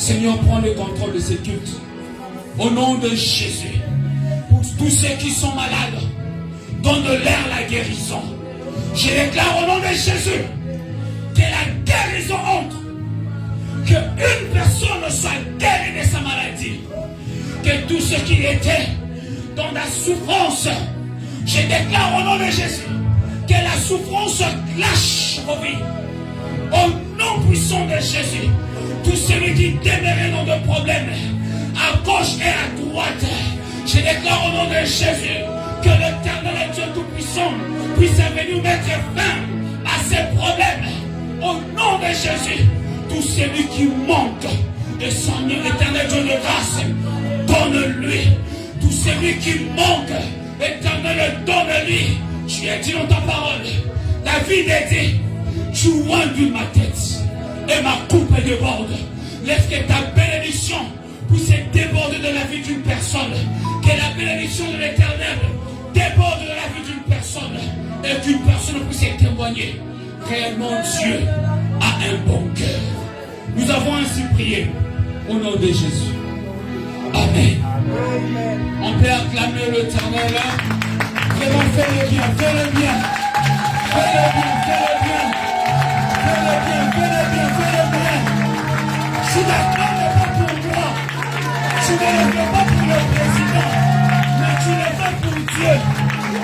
Seigneur, prends le contrôle de ces cultes. Au nom de Jésus. Pour tous ceux qui sont malades, donne-leur la guérison. Je déclare au nom de Jésus que la guérison entre. Qu'une personne soit guérie de sa maladie. Que tous ceux qui étaient dans la souffrance, je déclare au nom de Jésus que la souffrance lâche vos vies. Au nom puissant de Jésus. Tous ceux qui demeuraient dans des problèmes, à gauche et à droite, je déclare au nom de Jésus que l'Éternel Dieu Tout-Puissant puisse venir mettre fin à ces problèmes. Au nom de Jésus, tout celui qui manque de son Éternel Dieu de grâce, donne-lui. Tout celui qui manque, Éternel, donne-lui. Tu as dit dans ta parole, David a dit, tu oins ma tête. Et ma coupe déborde. Laisse que ta bénédiction puisse déborder de la vie d'une personne. Que la bénédiction de l'Éternel déborde de la vie d'une personne. Et qu'une personne puisse témoigner. Réellement, Dieu a un bon cœur. Nous avons ainsi prié. Au nom de Jésus. Amen. On peut acclamer l'Éternel. Vraiment, fais-le bien, fais-le bien. Fais-le bien, fais-le bien. Fais-le bien, fais-le bien, fais-le bien. Je ne le fais pas pour moi. Je ne le fais pas pour le président. Mais tu le fais pour Dieu.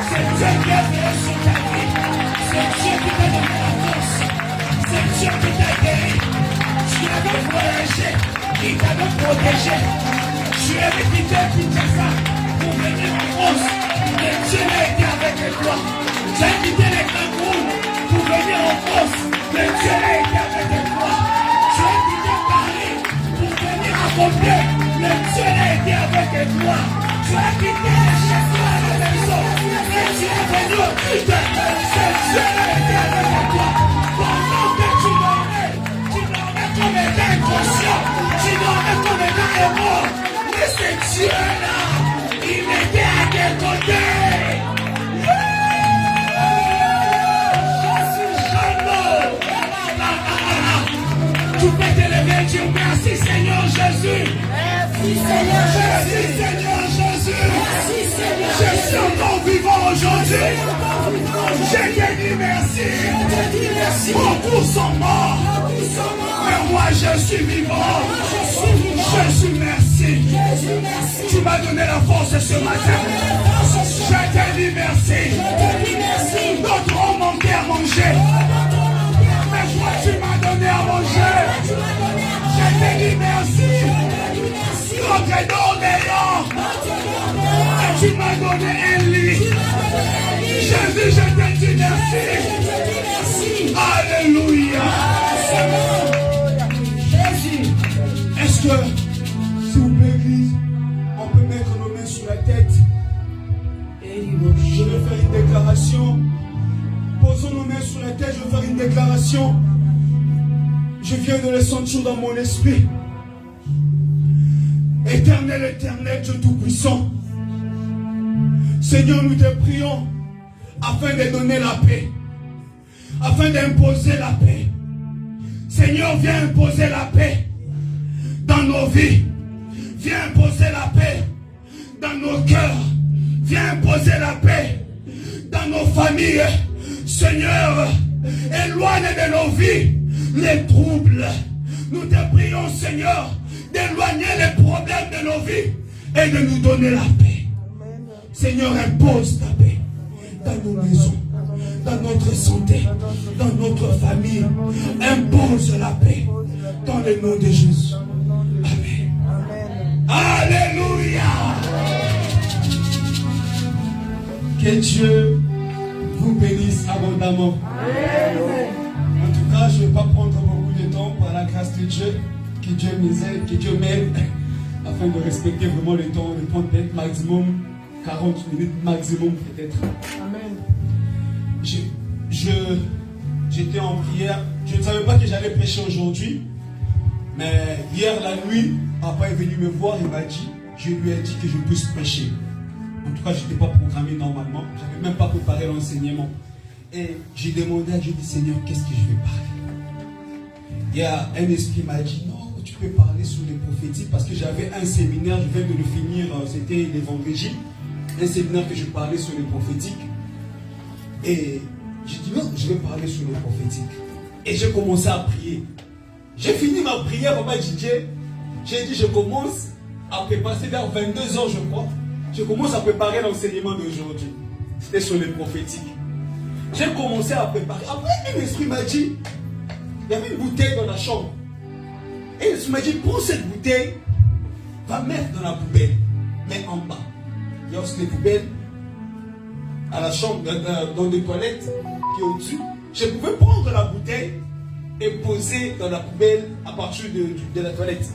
C'est Dieu qui a fait sur ta vie. C'est Dieu qui t'a donné la force. C'est Dieu qui t'a guéri. Tu l'avais voyagé. Il t'avait protégé. Tu avais quitté Kinshasa. quitté la maison. Et tu es venu au culte. C'est Dieu qui est avec toi. Pendant que tu dormais comme étant inconscient. Tu dormais comme étant héros. Mais c'est Dieu là. Il était à tes côtés. Tu peux te lever et dire merci Seigneur Jésus. Merci Seigneur Jésus. Merci Seigneur Jésus. Merci Seigneur. Je suis encore vivant aujourd'hui. Je te dis merci. Beaucoup sont morts. Mais moi je suis vivant. Jésus merci. Tu m'as donné la force ce matin. Je te dis merci. D'autres ont manqué à manger. Mais toi tu m'as donné à manger. Je te dis merci. Notre d'Orléans. Et tu m'as donné un lit. Jésus, je te dis merci. Alléluia. Jésus. Est-ce que, s'il vous plaît, Église, on peut mettre nos mains sur la tête? Je vais faire une déclaration. Posons nos mains sur la tête, je vais faire une déclaration. Je viens de le sentir dans mon esprit. Éternel, Dieu Tout-Puissant. Seigneur, nous te prions afin de donner la paix. Afin d'imposer la paix. Seigneur, viens imposer la paix dans nos vies. Viens imposer la paix dans nos cœurs. Viens imposer la paix dans nos familles. Seigneur, éloigne de nos vies les troubles. Nous te prions, Seigneur, d'éloigner les problèmes de nos vies et de nous donner la paix. Seigneur, impose ta paix dans nos maisons, dans notre santé, dans notre famille. Impose la paix dans le nom de Jésus. Amen. Alléluia. Que Dieu vous bénisse abondamment. En tout cas, je ne vais pas prendre beaucoup de temps par la grâce de Dieu. Que Dieu m'aide afin de respecter vraiment le temps, de prendre peut-être maximum 40 minutes, maximum peut-être. Amen. J'étais en prière. Je ne savais pas que j'allais prêcher aujourd'hui. Mais hier la nuit, papa est venu me voir et m'a dit, je lui ai dit que je puisse prêcher. En tout cas, je n'étais pas programmé normalement. Je n'avais même pas préparé l'enseignement. Et j'ai demandé à Dieu, Seigneur, qu'est-ce que je vais parler? Il y a un esprit qui m'a dit, non, tu peux parler sur les prophétiques, parce que j'avais un séminaire, je viens de le finir, c'était les vendredis, un séminaire que je parlais sur les prophétiques. Et j'ai dit, non, je vais parler sur les prophétiques. Et j'ai commencé à prier. J'ai fini ma prière, papa Didier. J'ai dit, je commence à préparer, c'est vers 22h, je crois. Je commence à préparer l'enseignement d'aujourd'hui. C'était sur les prophétiques. J'ai commencé à préparer. Après, un esprit m'a dit, il y avait une bouteille dans la chambre. Et l'esprit m'a dit, prends cette bouteille, va mettre dans la poubelle. Mais en bas. Il y a aussi des poubelles à la chambre, dans des toilettes qui est au-dessus. Je pouvais prendre la bouteille et poser dans la poubelle à partir de la toilette.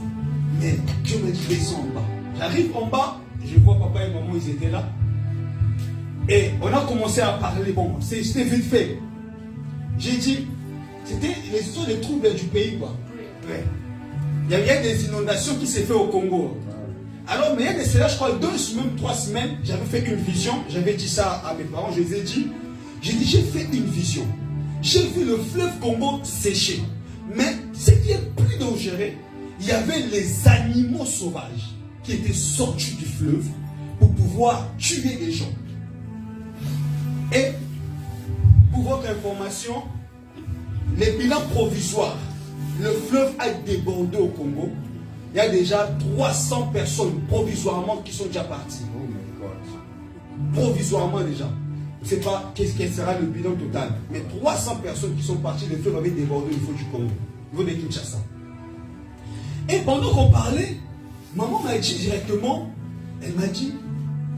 Mais Dieu me dit, descends en bas. J'arrive en bas, je vois papa et maman, ils étaient là. Et on a commencé à parler. Bon, c'était vite fait. J'ai dit, c'était les histoires des troubles du pays, quoi. Ouais. Il y avait des inondations qui s'est fait au Congo. Alors, mais il y a des cela, je crois, 2 semaines, 3 semaines, j'avais fait une vision. J'avais dit ça à mes parents, je les ai dit. J'ai dit, j'ai fait une vision. J'ai vu le fleuve Congo sécher. Mais ce qui est plus dangereux, il y avait les animaux sauvages qui étaient sortis du fleuve pour pouvoir tuer les gens. Et, pour votre information, les bilans provisoires, le fleuve a débordé au Congo. Il y a déjà 300 personnes provisoirement qui sont déjà parties. Oh my God. Provisoirement déjà. Je ne sais pas quel sera le bilan total. Mais 300 personnes qui sont parties, le fleuve avait débordé au niveau du Congo, au niveau de Kinshasa. Et pendant qu'on parlait, maman m'a dit directement, elle m'a dit,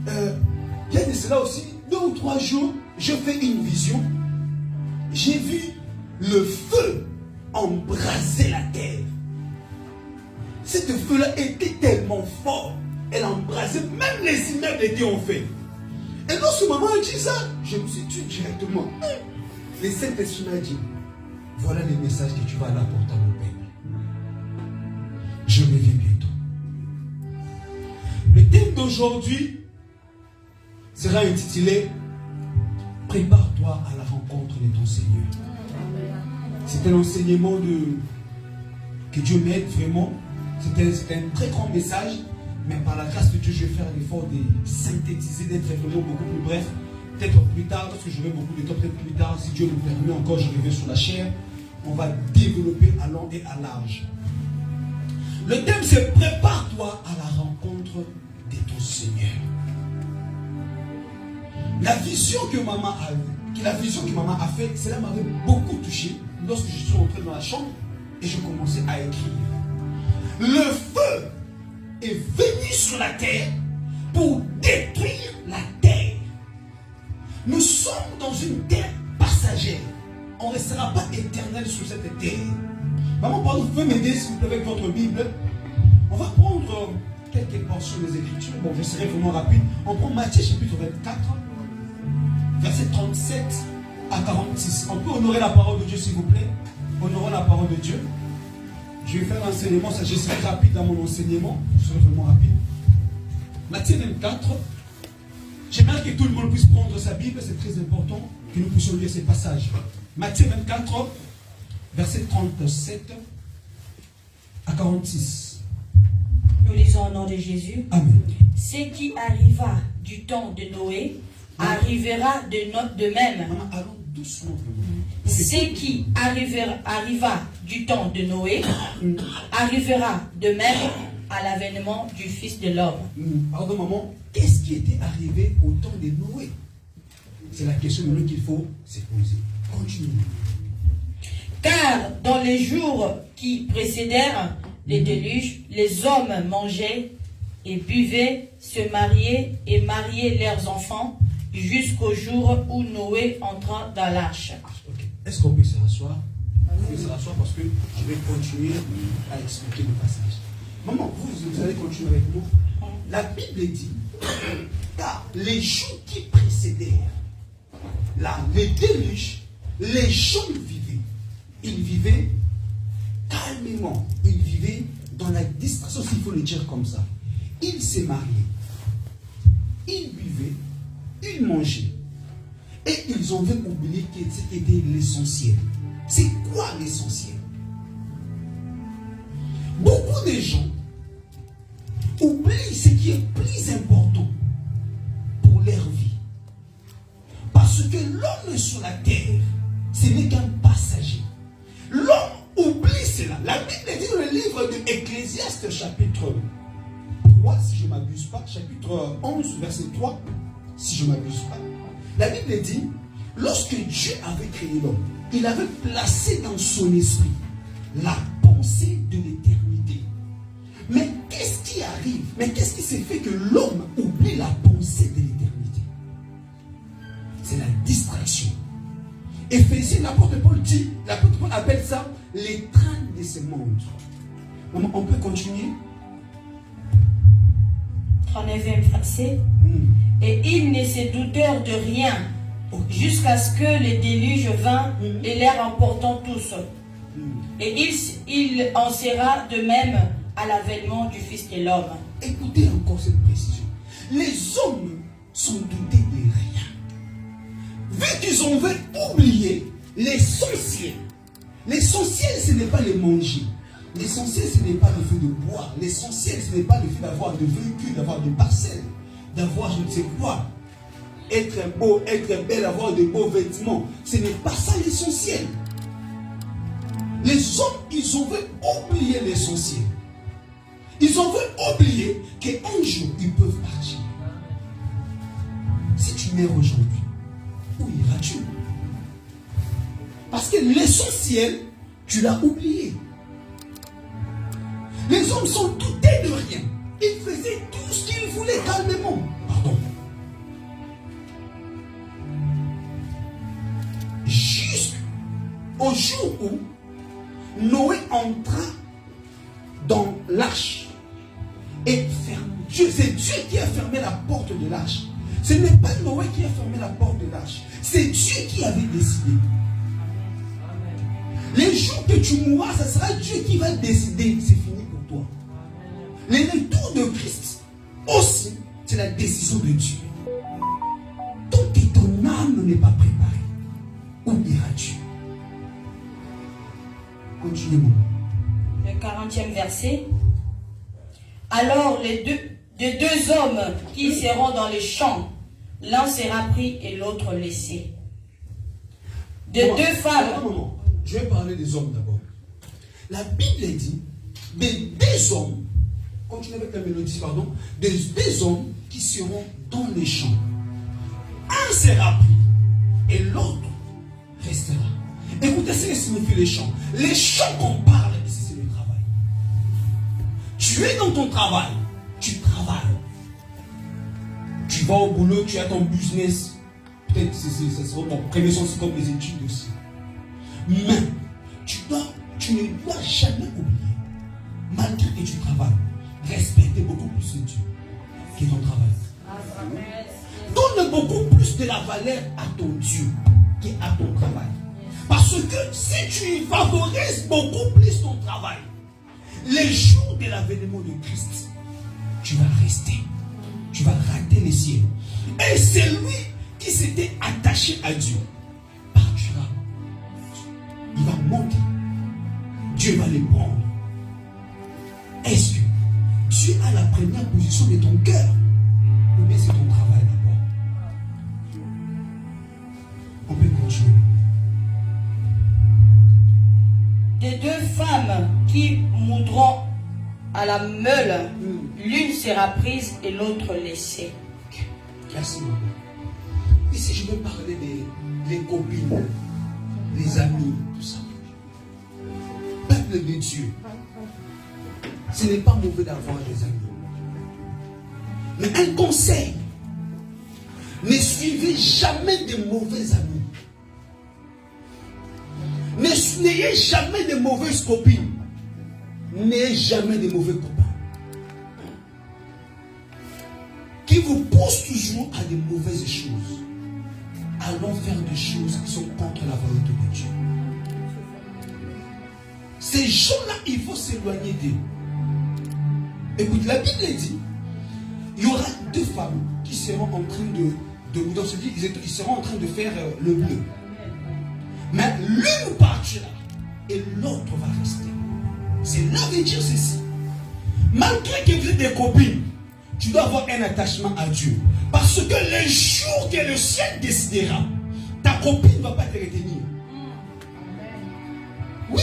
il y a de cela aussi, 2 ou 3 jours, je fais une vision. J'ai vu le feu embraser la terre. Ce feu-là était tellement fort elle embrasait, même les immeubles étaient en feu. Et lorsque maman a dit ça, je me suis dit directement, le Saint-Esprit m'a dit, voilà les messages que tu vas aller apporter à mon père. Je reviens bientôt. Le thème d'aujourd'hui sera intitulé prépare-toi à la rencontre de ton Seigneur. C'est un enseignement que Dieu m'aide vraiment. C'est un très grand message, mais par la grâce de Dieu, je vais faire l'effort de synthétiser, d'être vraiment beaucoup plus bref. Peut-être plus tard, parce que j'aurai beaucoup de temps, peut-être plus tard, si Dieu nous permet encore, je reviens sur la chair. On va développer à long et à large. Le thème, c'est prépare-toi à la rencontre de ton Seigneur. La vision que maman a faite, cela m'avait beaucoup touché lorsque je suis rentré dans la chambre et je commençais à écrire. Le feu est venu sur la terre pour détruire la terre. Nous sommes dans une terre passagère. On ne restera pas éternel sur cette terre. Maman, pardon, vous pouvez m'aider s'il vous plaît avec votre Bible. On va prendre quelques portions des Écritures. Bon, je serai vraiment rapide. On prend Matthieu chapitre 24. Verset 37 à 46. On peut honorer la parole de Dieu, s'il vous plaît. Honorons la parole de Dieu. Je vais faire un enseignement, ça, je serai rapide dans mon enseignement. Je serai vraiment rapide. Matthieu 24. J'aimerais que tout le monde puisse prendre sa Bible, c'est très important que nous puissions lire ces passages. Matthieu 24, verset 37 à 46. Nous lisons au nom de Jésus. Amen. Ce qui arriva du temps de Noé arrivera de même. Maman, allons doucement. Ce qui arriva du temps de Noé arrivera de même à l'avènement du Fils de l'homme. Pardon maman, qu'est-ce qui était arrivé au temps de Noé? C'est la question qu'il faut se poser. Continue. Car dans les jours qui précédèrent les déluges, les hommes mangeaient et buvaient, se mariaient et mariaient leurs enfants jusqu'au jour où Noé entra dans l'arche. Okay. Est-ce qu'on peut se rasseoir? On peut se rasseoir parce que je vais continuer à expliquer le passage. Maman, vous allez continuer avec moi. La Bible dit, car les jours qui précédèrent les déluges, les gens vivaient. Ils vivaient calmement. Ils vivaient dans la distraction, s'il faut le dire comme ça. Ils se mariaient. Ils buvaient. Ils mangeaient. Et ils ont même oublié que c'était l'essentiel. C'est quoi l'essentiel? Beaucoup de gens oublient ce qui est plus important pour leur vie. Parce que l'homme sur la terre, ce n'est qu'un passager. L'homme oublie cela. La Bible dit dans le livre de Ecclésiaste, chapitre 3, si je ne m'abuse pas, chapitre 11, verset 3, si je ne m'abuse pas. La Bible dit, lorsque Dieu avait créé l'homme, il avait placé dans son esprit la pensée de l'éternité. Mais qu'est-ce qui arrive? Mais qu'est-ce qui s'est fait que l'homme oublie la pensée de l'éternité? C'est la distraction. Éphésiens, l'apôtre Paul dit, l'apôtre Paul appelle ça les trains de ce monde. On peut continuer? 39e verset. Et ils ne se doutèrent de rien jusqu'à ce que le déluge vint et les emportant tous. Et il en sera de même à l'avènement du Fils de l'homme. Écoutez encore cette précision. Les hommes sont doutés de rien. Vu qu'ils ont oublié l'essentiel. L'essentiel, ce n'est pas le manger. L'essentiel, ce n'est pas le fait de boire. L'essentiel, ce n'est pas le fait d'avoir de véhicules, d'avoir de parcelles, d'avoir je ne sais quoi. Être beau, être belle, avoir de beaux vêtements. Ce n'est pas ça l'essentiel. Les hommes, ils ont oublié l'essentiel. Ils ont oublié qu'un jour, ils peuvent partir. Si tu meurs aujourd'hui, où iras-tu? Parce que l'essentiel, tu l'as oublié. Les hommes sont doutés de rien. Ils faisaient tout ce qu'ils voulaient calmement. Pardon. Jusqu'au jour où Noé entra dans l'arche et ferma Dieu, c'est Dieu qui a fermé la porte de l'arche. Ce n'est pas Noé qui a fermé la porte de l'arche. C'est Dieu qui avait décidé. Les jours que tu mourras, ce sera Dieu qui va décider. C'est fini pour toi. Le retour de Christ aussi, c'est la décision de Dieu. Tant que ton âme n'est pas préparée, où iras-tu? Continuez, mon. Le 40e verset. Alors les deux hommes qui seront dans les champs, l'un sera pris et l'autre laissé. Deux femmes. Non. Je vais parler des hommes d'abord. La Bible dit des deux hommes, continuez avec la mélodie, pardon, des deux hommes qui seront dans les champs. Un sera pris et l'autre restera. Écoutez ce que signifie les champs. Les champs qu'on parle ici, c'est le travail. Tu es dans ton travail, tu travailles. Tu vas au boulot, tu as ton business. Peut-être que ça sera ton premier sens comme les études aussi. Mais tu ne dois jamais oublier, malgré que tu travailles, respecter beaucoup plus Dieu que ton travail. Donne beaucoup plus de la valeur à ton Dieu qu'à ton travail. Parce que si tu favorises beaucoup plus ton travail, les jours de l'avènement de Christ, tu vas rester. Tu vas rater les cieux. Et celui qui s'était attaché à Dieu partira. Il va monter. Dieu va les prendre. Est-ce que tu es à la première position de ton cœur ou bien c'est ton travail d'abord? On peut continuer. Des deux femmes qui moudront à la meule, l'une sera prise et l'autre laissée. Merci beaucoup. Ici, je veux parler des copines, les amis, tout ça. Peuple de Dieu, ce n'est pas mauvais d'avoir des amis. Mais un conseil, ne suivez jamais de mauvais amis. N'ayez jamais de mauvaises copines. N'ayez jamais de mauvais copains. Qui vous poussent toujours à de mauvaises choses. Allons faire des choses qui sont contre la volonté de Dieu. Ces gens-là, il faut s'éloigner d'eux. Écoute, la Bible dit, il y aura deux femmes qui seront en train dans ce dit, ils seront en train de faire le bleu. Mais l'une partira et l'autre va rester. Cela veut dire ceci. Malgré que tu aies des copines, tu dois avoir un attachement à Dieu. Parce que le jour que le ciel décidera, ta copine ne va pas te retenir. Oui,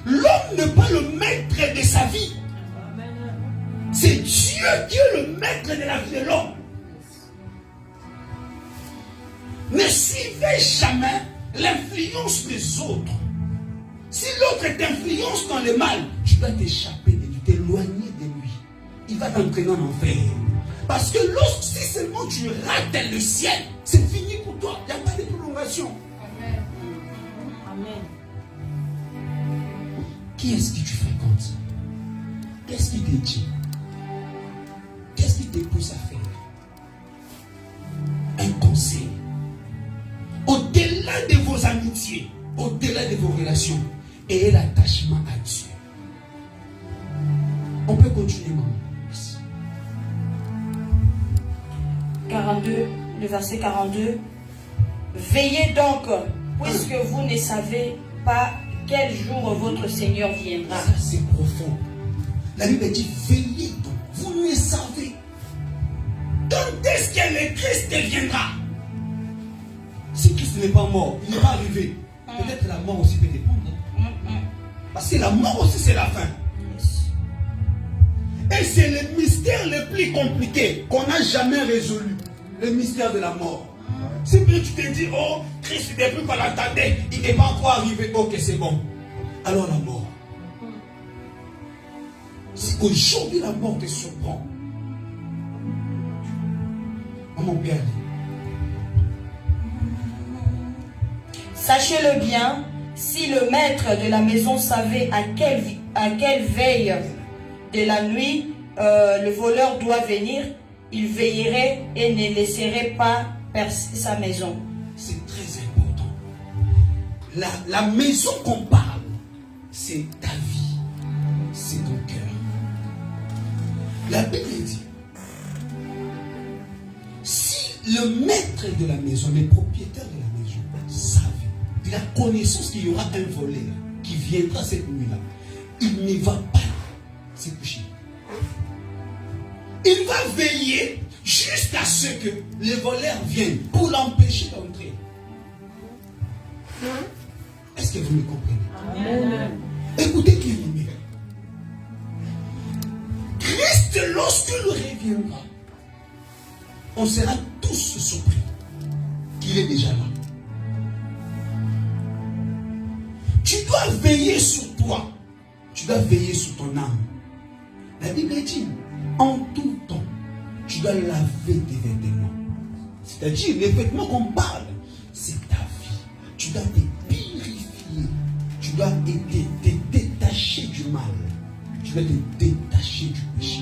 l'homme n'est pas le maître de sa vie. C'est Dieu qui est le maître de la vie de l'homme. Ne suivez jamais l'influence des autres. Si l'autre t'influence dans le mal, tu dois t'échapper de lui, t'éloigner de lui. Il va t'entraîner en enfer. Parce que si seulement tu rates le ciel, c'est fini pour toi. Il n'y a pas de prolongation. Amen. Amen. Qui est-ce que tu fréquentes? Qu'est-ce qui te dit? Qu'est-ce qui te pousse à faire? Un conseil. Au-delà de vos amitiés, au-delà de vos relations, ayez l'attachement à Dieu. On peut continuer, maman. Merci. 42, le verset 42. Veillez donc, puisque vous ne savez pas quel jour votre Seigneur viendra. Ça, c'est profond. La Bible dit, veillez donc. Vous ne savez. Quand est-ce que le Christ viendra? Si Christ n'est pas mort, il n'est pas arrivé. Peut-être la mort aussi peut dépendre. Parce que la mort aussi, c'est la fin. Et c'est le mystère le plus compliqué qu'on n'a jamais résolu. Le mystère de la mort. Si tu te dis, oh, Christ n'est plus par la tête, il n'est pas encore arrivé, ok, c'est bon. Alors la mort. Si aujourd'hui la mort te surprend, mon père dit, sachez-le bien, si le maître de la maison savait à quelle veille de la nuit le voleur doit venir, il veillerait et ne laisserait pas percer sa maison. C'est très important. La maison qu'on parle, c'est ta vie, c'est ton cœur. La Bible dit, si le maître de la maison, les propriétaires de la maison savent, il a connaissance qu'il y aura un voleur qui viendra cette nuit-là, il ne va pas se coucher. Il va veiller jusqu'à ce que les voleurs viennent pour l'empêcher d'entrer. Est-ce que vous me comprenez? Amen. Écoutez clairement. Christ, lorsqu'il reviendra, on sera tous surpris qu'il est déjà là. Tu dois veiller sur toi. Tu dois veiller sur ton âme. La Bible dit, en tout temps, tu dois laver tes vêtements. C'est-à-dire, les vêtements qu'on parle, c'est ta vie. Tu dois te purifier. Tu dois te détacher du mal. Tu dois te détacher du péché.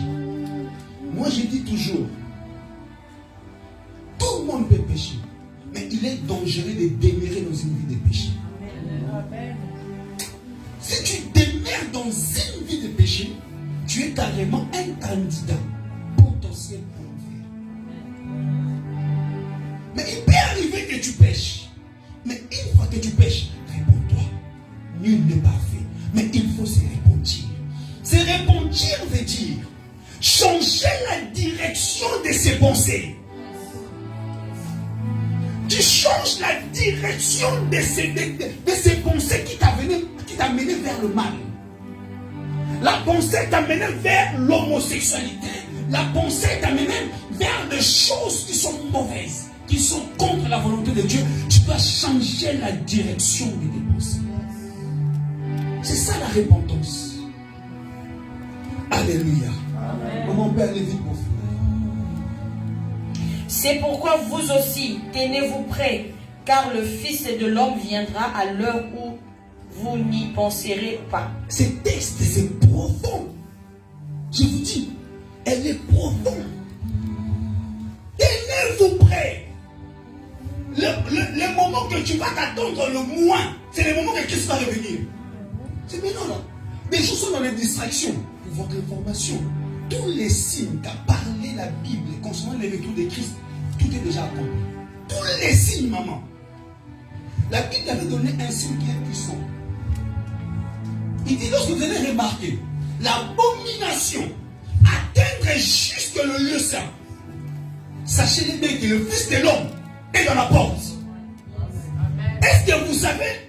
Moi, je dis toujours, tout le monde peut pécher. Mais il est dangereux de demeurer dans une vie de péché. Amen. Si tu demeures dans une vie de péché, tu es carrément un candidat potentiel pour l'enfer. Mais il peut arriver que tu pêches. Mais une fois que tu pêches, réponds-toi. Nul n'est parfait. Mais il faut se repentir. Se repentir veut dire changer la direction de ses pensées. Tu changes la direction de ces pensées qui t'a mené vers le mal. La pensée t'a mené vers l'homosexualité. La pensée t'a mené vers des choses qui sont mauvaises, qui sont contre la volonté de Dieu. Tu dois changer la direction de tes pensées. C'est ça la repentance. Alléluia. Comment on peut aller vite pour finir? C'est pourquoi vous aussi, tenez-vous prêts, car le Fils de l'homme viendra à l'heure où vous n'y penserez pas. Ce texte, c'est profond. Je vous dis, elle est profonde. Tenez-vous prêts. Le moment que tu vas t'attendre le moins, c'est le moment que Christ va revenir. C'est maintenant là. Des choses sont dans les distractions. Pour votre information, tous les signes qu'a parlé la Bible concernant les retours de Christ, tout est déjà accompli. Tous les signes, maman. La Bible avait donné un signe qui est puissant. Il dit, lorsque vous allez remarquer l'abomination atteindre jusque le lieu saint, sachez bien que le Fils de l'homme est dans la porte. Est-ce que vous savez?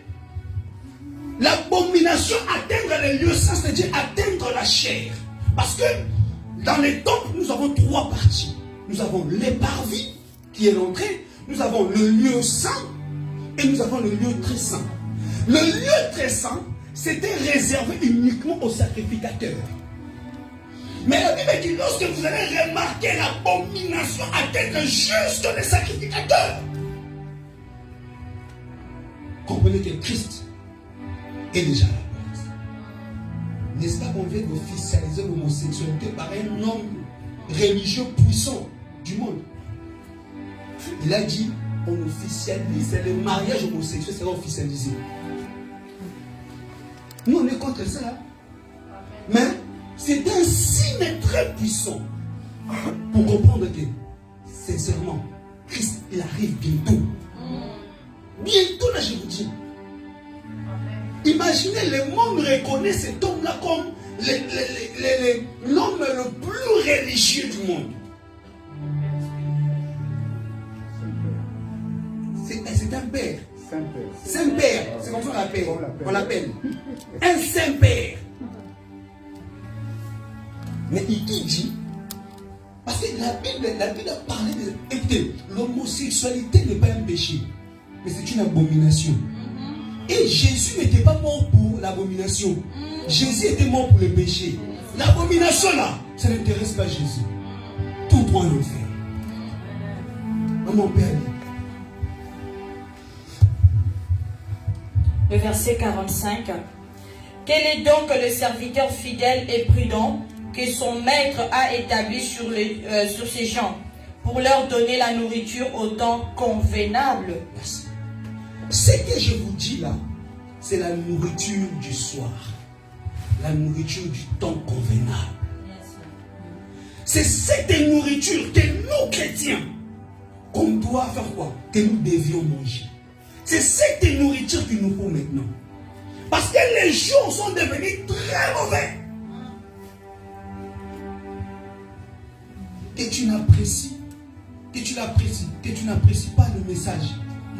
L'abomination atteindre les lieux saints, c'est-à-dire atteindre la chair. Parce que dans les temples, nous avons trois parties. Nous avons les parvis, qui est l'entrée. Nous avons le lieu saint et nous avons le lieu très saint. Le lieu très saint, c'était réservé uniquement aux sacrificateurs. Mais la Bible dit, lorsque vous allez remarquer l'abomination atteindre juste les sacrificateurs, comprenez que Christ est déjà à la porte. N'est-ce pas qu'on vient d'officialiser l'homosexualité par un homme religieux puissant du monde? Il a dit, on officialise, le mariage homosexuel sera officialisé. Nous, on est contre ça. Mais c'est un signe très puissant pour comprendre que, sincèrement, Christ, il arrive bientôt. Bientôt, là, je vous dis. Imaginez, le monde reconnaît cet homme-là comme l'homme le plus religieux du monde. C'est un père. Saint-Père, c'est comme ça qu'on l'appelle. Un Saint-Père. Mais il dit, parce que la Bible a parlé de... Écoutez, l'homosexualité n'est pas un péché, mais c'est une abomination. Et Jésus n'était pas mort pour l'abomination. Jésus était mort pour le péché. L'abomination là, ça n'intéresse pas Jésus. Tout droit le faire. Mon Père. Le verset 45. Quel est donc le serviteur fidèle et prudent que son maître a établi sur ces gens, pour leur donner la nourriture au temps convenable. Merci. Ce que je vous dis là, c'est la nourriture du soir. La nourriture du temps convenable. C'est cette nourriture que nous, chrétiens, qu'on doit faire quoi? Que nous devions manger. C'est cette nourriture qu'il nous faut maintenant. Parce que les jours sont devenus très mauvais. Que tu n'apprécies pas le message.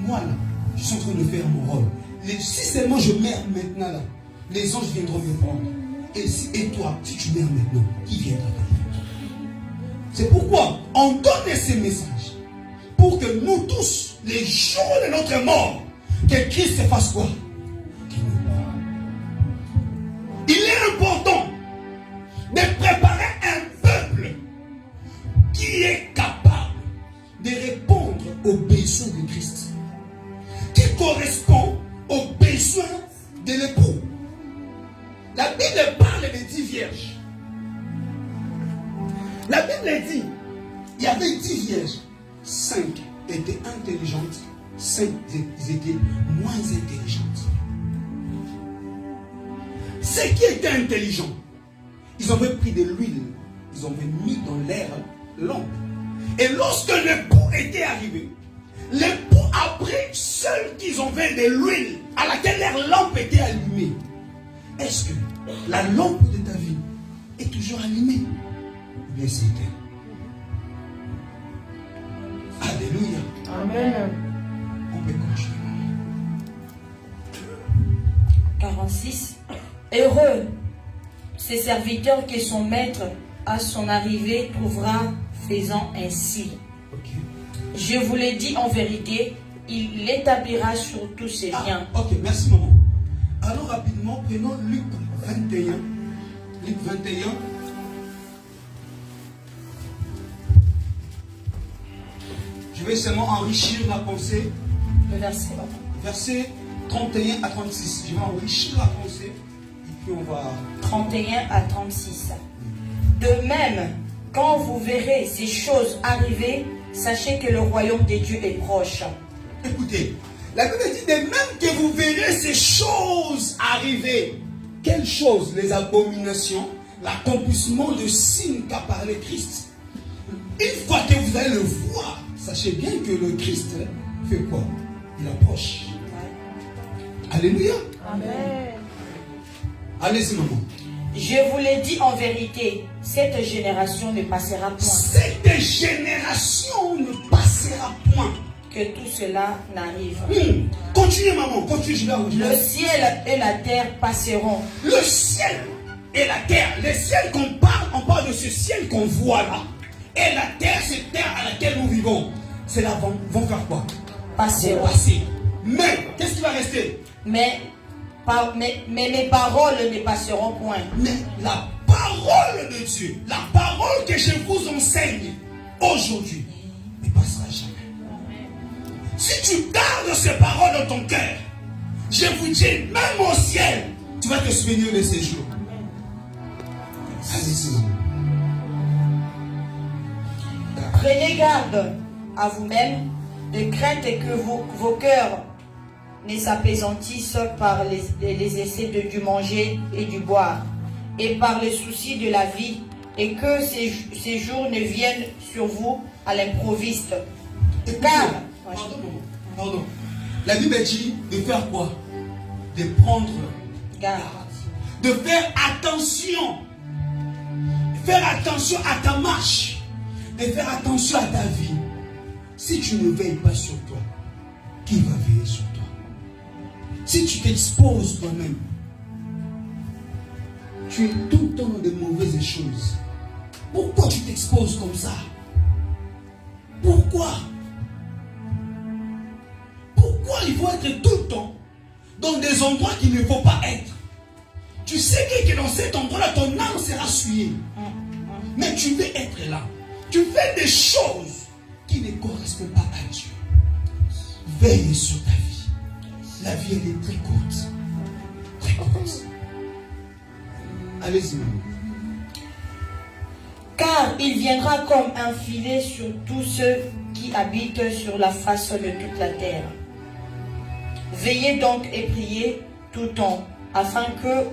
Moi là, je suis en train de faire mon rôle. Si seulement je meurs maintenant là, les anges viendront me prendre. Et toi, si tu meurs maintenant, qui viendra te prendre? C'est pourquoi on donne ces messages. Pour que nous tous, les jours de notre mort, que Christ se fasse quoi? Il est important de préparer un peuple qui est capable de répondre aux besoins de Christ, qui correspond aux besoins de l'époux. La Bible parle de 10 vierges. La Bible dit, il y avait 10 vierges. 5 étaient intelligentes, 5 étaient moins intelligentes. Ceux qui étaient intelligents, ils avaient pris de l'huile, ils avaient mis dans l'air lampe. Et lorsque l'époux était arrivé, l'époux a pris ceux qui avaient de l'huile à laquelle leur lampe était allumée. Est-ce que la lampe de ta vie est toujours allumée? Bien, c'est éteint. Alléluia. Amen. On peut continuer. 46. Heureux ces serviteurs que son maître à son arrivée trouvera faisant ainsi. Okay. Je vous l'ai dit en vérité, il l'établira sur tous ses biens. Ok, merci maman. Allons rapidement, prenons Luc 21. Luc 21. Je vais seulement enrichir la pensée. Le verset. Verset 31 à 36. Je vais enrichir la pensée. Et puis on va... 31 à 36. De même, quand vous verrez ces choses arriver, sachez que le royaume de Dieu est proche. Écoutez, la Bible dit de même que vous verrez ces choses arriver. Quelles choses? Les abominations, l'accomplissement de signes qu'a parlé Christ. Une fois que vous allez le voir, sachez bien que le Christ fait quoi? Il approche. Alléluia. Amen. Allez-y, maman. Je vous l'ai dit en vérité, cette génération ne passera point. Cette génération ne passera point. Que tout cela n'arrive. Continuez, maman. Continuez, je vais revenir. Le ciel et la terre passeront. Le ciel et la terre. Le ciel qu'on parle, on parle de ce ciel qu'on voit là. Et la terre, cette terre à laquelle nous vivons. C'est là vont faire quoi? Passeront. Passer. Mais, qu'est-ce qui va rester? Mais mes paroles ne passeront point. Mais la parole de Dieu, la parole que je vous enseigne aujourd'hui, ne passera jamais. Si tu gardes ces paroles dans ton cœur, je vous dis, même au ciel, tu vas te souvenir de ces jours. Allez-y. Prenez garde à vous-même, de crainte que vos cœurs ne s'apaisantissent par les essais du manger et du boire, et par les soucis de la vie, et que ces jours ne viennent sur vous à l'improviste. Car... Pardon. La Bible dit de faire quoi? De prendre garde. De faire attention. Faire attention à ta marche. De faire attention à ta vie. Si tu ne veilles pas sur toi, qui va veiller sur toi? Si tu t'exposes toi-même, tu es tout le temps dans de mauvaises choses. Pourquoi tu t'exposes comme ça? Pourquoi il faut être tout le temps dans des endroits qu'il ne faut pas être? Tu sais que dans cet endroit-là, ton âme sera souillée. Mais tu veux être là. Tu fais des choses qui ne correspondent pas à Dieu. Veille sur ta vie. La vie, elle est très courte. Très courte. Allez-y. Car il viendra comme un filet sur tous ceux qui habitent sur la face de toute la terre. Veillez donc et priez tout le temps, afin que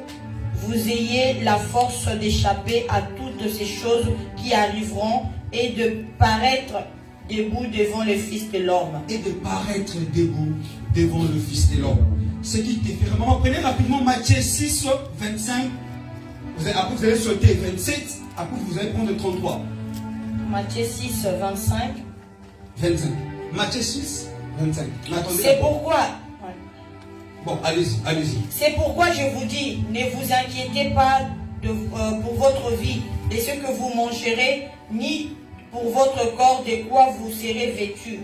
vous ayez la force d'échapper à toutes ces choses qui arriveront et de paraître debout devant le Fils de l'homme. Et de paraître debout devant le Fils de l'homme. Ce qui te fait vraiment. Prenez rapidement Matthieu 6, 25. Après vous allez sauter 27. Après vous allez prendre 33. Matthieu 6, 25. 25. Matthieu 6, 25. C'est pourquoi... Bon, allez-y, allez-y. C'est pourquoi je vous dis, ne vous inquiétez pas pour votre vie, de ce que vous mangerez, ni pour votre corps de quoi vous serez vêtu.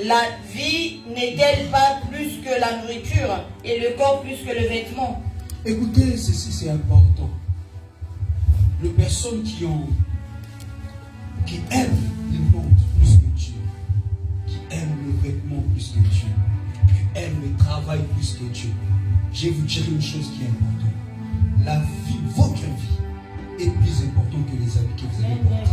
La vie n'est-elle pas plus que la nourriture, et le corps plus que le vêtement? Écoutez, ceci c'est important. Les personnes qui aiment le monde plus que Dieu, qui aiment le vêtement plus que Dieu, qui aiment le travail plus que Dieu, je vais vous dire une chose qui est importante. La vie, votre vie est plus importante que les habits que vous avez portés.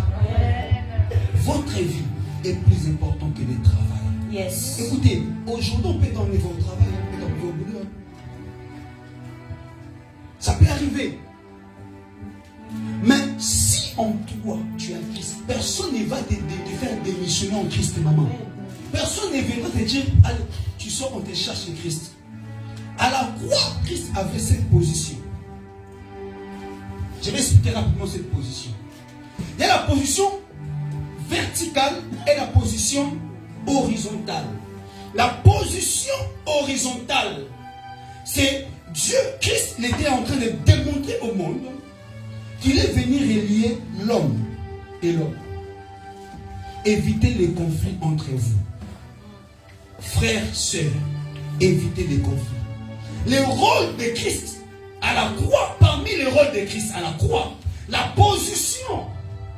Votre vie est plus importante que le travail. Yes. Écoutez, aujourd'hui on peut t'emmener votre travail, on peut t'emmener au boulot. Ça peut arriver. Mais si en toi tu as Christ, personne ne va te faire démissionner en Christ, maman. Personne ne viendra te dire, allez, tu sors, on te cherche Christ. À la croix, Christ avait cette position. Je vais expliquer rapidement cette position. Il y a la position verticale et la position horizontale. La position horizontale, c'est Dieu, Christ, il était en train de démontrer au monde qu'il est venu relier l'homme et l'homme. Éviter les conflits entre vous. Frères, sœurs, évitez les conflits. Le rôle de Christ à la croix, parmi les rôles de Christ à la croix, la position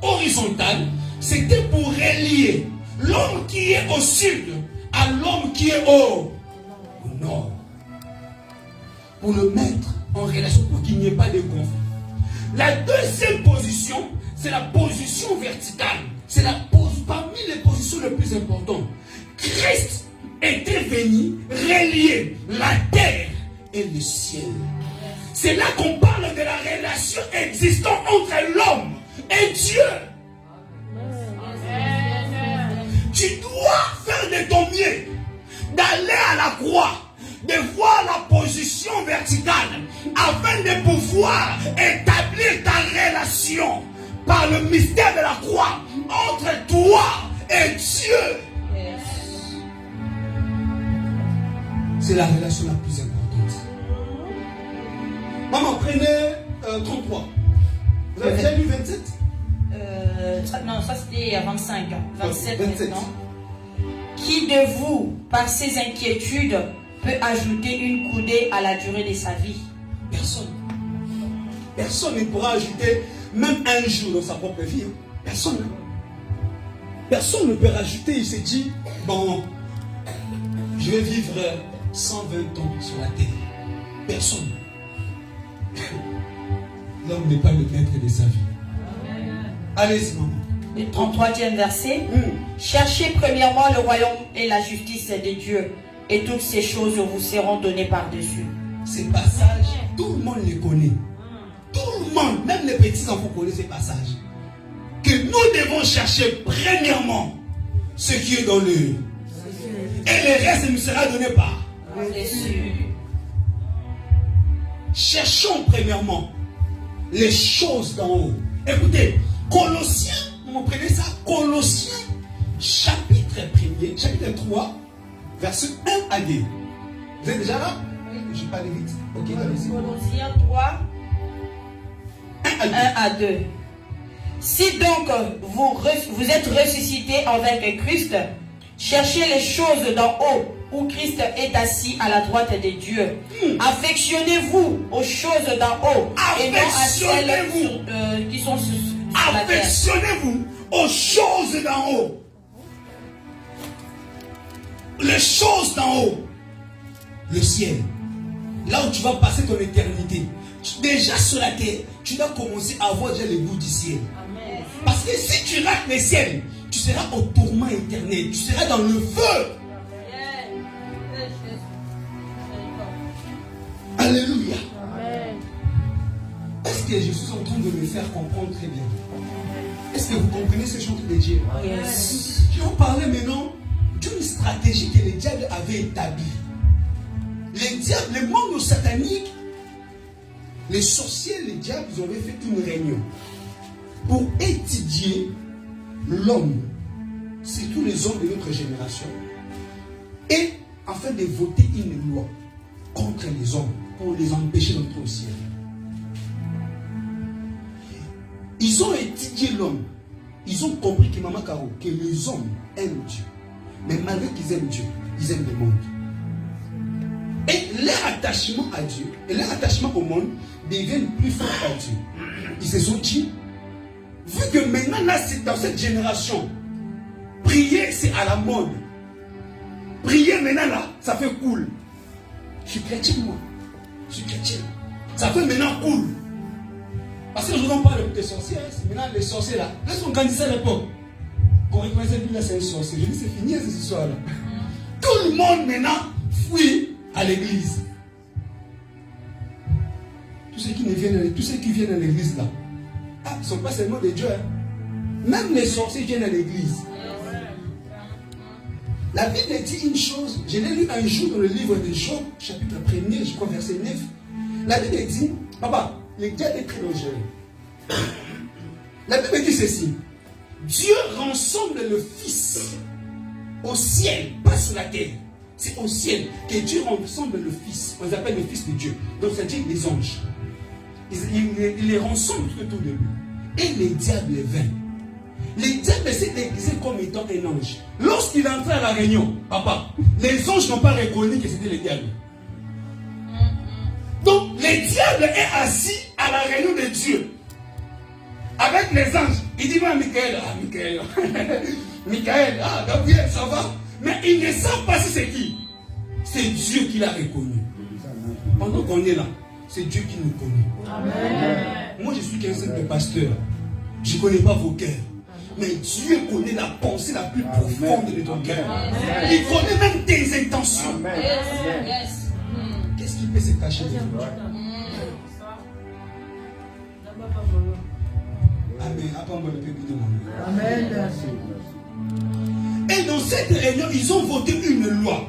horizontale, c'était pour relier l'homme qui est au sud à l'homme qui est au nord. Pour le mettre en relation, pour qu'il n'y ait pas de conflit. La deuxième position, c'est la position verticale. C'est la parmi les positions les plus importantes. Christ était venu relier la terre et le ciel. C'est là qu'on parle de la relation existante entre l'homme et Dieu. Tu dois faire de ton mieux d'aller à la croix, de voir la position verticale afin de pouvoir établir ta relation par le mystère de la croix entre toi et Dieu. Yes. C'est la relation la plus importante. Maman, prenez 33. Vous avez déjà lu 27? Non, ça c'était à 25. 27 27. maintenant. Qui de vous, par ses inquiétudes, peut ajouter une coudée à la durée de sa vie? Personne. Personne ne pourra ajouter même un jour dans sa propre vie. Personne. Personne ne peut rajouter. Il s'est dit, bon, je vais vivre 120 ans sur la terre. Personne. L'homme n'est pas le maître de sa vie. Allez-y, maman. Le 33e verset. Cherchez premièrement le royaume et la justice de Dieu, et toutes ces choses vous seront données par-dessus. Ces passages, tout le monde les connaît. Tout le monde, même les petits enfants connaissent ces passages. Que nous devons chercher premièrement ce qui est dans le. Et le reste nous sera donné par. C'est sûr. Cherchons premièrement les choses d'en haut. Écoutez, Colossiens, vous prenez ça, Colossiens, chapitre 1er, chapitre 3, verset 1 à 2. Vous êtes déjà là? Je vais pas aller vite. Ok, allez-y. Colossiens 3, 1 à 2. Si donc vous êtes ressuscités avec Christ, cherchez les choses d'en haut, où Christ est assis à la droite de Dieu. Affectionnez-vous aux choses d'en haut et non à celles qui sont sur la terre. Affectionnez-vous aux choses d'en haut. Les choses d'en haut. Le ciel. Là où tu vas passer ton éternité. Déjà sur la terre, tu dois commencer à voir déjà les bouts du ciel. Amen. Parce que si tu rates les ciels, tu seras au tourment éternel. Tu seras dans le feu. Alléluia. Est-ce que je suis en train de me faire comprendre très bien? Est-ce que vous comprenez ce chantier de Dieu? Yes. Je vais vous parler maintenant d'une stratégie que le diable avait établie. Les diables, le monde satanique, les sorciers, les diables, ils avaient fait une réunion pour étudier l'homme, surtout les hommes de notre génération, et afin de voter une loi contre les hommes pour les empêcher d'entrer au ciel. Ils ont étudié l'homme. Ils ont compris que Maman Caro, que les hommes aiment Dieu. Mais malgré qu'ils aiment Dieu, ils aiment le monde. Et leur attachement à Dieu et leur attachement au monde deviennent plus forts à Dieu. Ils se sont dit, vu que maintenant, là, c'est dans cette génération, prier, c'est à la mode. Prier maintenant, là, ça fait cool. Je suis chrétien, moi. Je suis chrétien. Ça fait maintenant cool. Parce que je vous en parle des sorciers. Maintenant, les sorciers, là, là, ils sont grandissés à l'époque. Qu'on reconnaissait plus, là, c'est un sorcier. Je dis, c'est fini, cette histoire-là. Tout le monde, maintenant, fuit à l'église. Tous ceux qui viennent à l'église, là, ah, ne sont pas seulement des dieux. Hein. Même les sorciers viennent à l'église. La Bible dit une chose, je l'ai lu un jour dans le livre de Job, chapitre 1er, je crois, verset 9. La Bible dit, papa, le diable est très dangereux. La Bible dit ceci, Dieu rassemble le Fils au ciel, pas sur la terre. C'est au ciel que Dieu rassemble le Fils. On les appelle le Fils de Dieu. Donc ça dit les anges. Il les rassemble tout autour de lui. Et les diables viennent. Les diables s'est déguisé comme étant un ange. Lorsqu'il est entré à la réunion, papa, les anges n'ont pas reconnu que c'était les diables. Donc, le diable est assis à la réunion de Dieu. Avec les anges. Il dit, moi, Michael, Michael, Gabriel, ça va. Mais il ne sait pas si c'est qui. C'est Dieu qui l'a reconnu. Pendant qu'on est là, c'est Dieu qui nous connaît. Amen. Moi, je suis qu'un simple pasteur. Je ne connais pas vos cœurs. Mais Dieu connaît la pensée la plus profonde de ton cœur. Il connaît même tes intentions. Qu'est-ce qui peut se cacher de toi? Amen. Amen. Et dans cette réunion, ils ont voté une loi.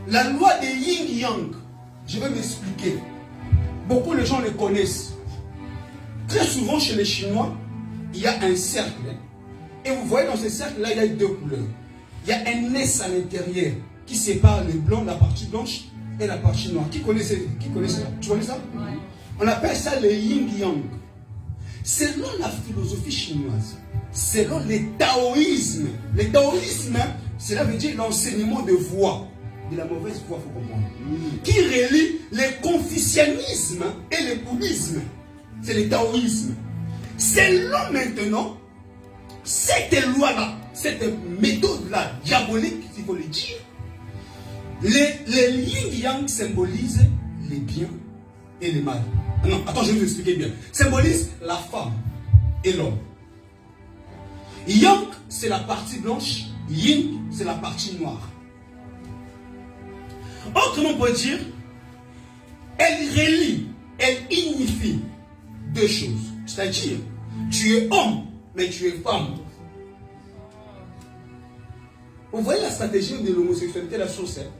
La loi de Yin Yang. Je vais m'expliquer. Beaucoup de gens le connaissent. Très souvent chez les Chinois, il y a un cercle. Et vous voyez dans ce cercle-là, il y a deux couleurs. Il y a un S à l'intérieur qui sépare le blanc, la partie blanche et la partie noire. Qui connaît ça? Tu connais ça? Oui. On appelle ça le Yin Yang. Selon la philosophie chinoise, selon le taoïsme, cela veut dire l'enseignement de voie, de la mauvaise voie, il faut comprendre, qui relie le confucianisme et le bouddhisme. C'est le taoïsme. Selon maintenant, cette loi-là, cette méthode-là, diabolique, s'il faut le dire, le yin-yang symbolise les biens et les mal. Non, attends, je vais vous expliquer bien. Symbolise la femme et l'homme. Yang, c'est la partie blanche. Yin, c'est la partie noire. Autrement, on peut dire, elle relie, elle unifie deux choses. C'est-à-dire, tu es homme, mais tu es femme. Vous voyez la stratégie de l'homosexualité, la chose, c'est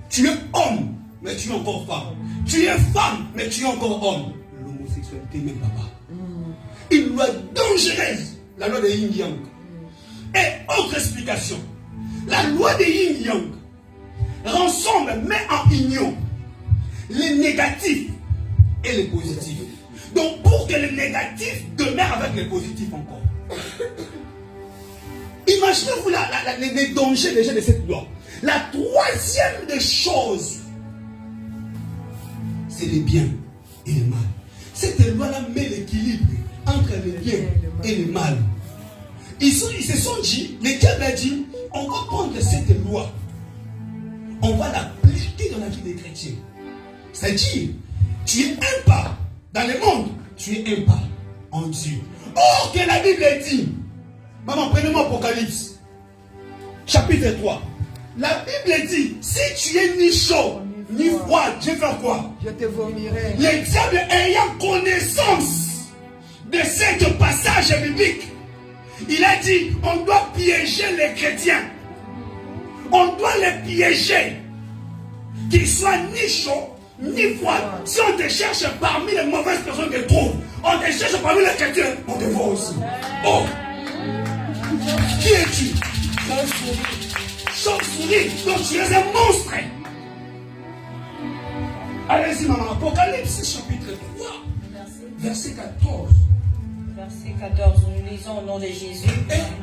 tu es homme, mais tu es encore femme. Tu es femme, mais tu es encore homme. L'homosexualité, même papa. Une loi dangereuse, la loi de Yin Yang. Et autre explication, la loi de Yin Yang rassemble, met en union les négatifs et les positifs. Donc pour que les négatifs demeurent avec les positifs encore. Imaginez-vous les dangers déjà de cette loi. La troisième des choses, c'est les biens et les mal. Cette loi-là met l'équilibre entre les biens et les mal. Ils se sont dit, le diable a dit, on va prendre cette loi, on va l'appliquer dans la vie des chrétiens. C'est-à-dire, tu es un pas dans le monde, tu es un pas en Dieu. Or que la Bible dit, maman, prenez-moi Apocalypse, chapitre 3. La Bible dit, si tu es ni chaud, ni froid, je vais faire quoi? Je te vomirai. Le diable ayant connaissance de ce passage biblique, il a dit, on doit piéger les chrétiens. On doit les piéger. Qu'ils soient ni chauds, ni froids. Si on te cherche parmi les mauvaises personnes que trouve, on te cherche parmi les chrétiens, on te voit aussi. Oh! Qui es-tu? Chauve-souris. Donc tu es un monstre. Allez-y, maman. Apocalypse chapitre 3, verset 14. Verset 14, nous lisons au nom de Jésus.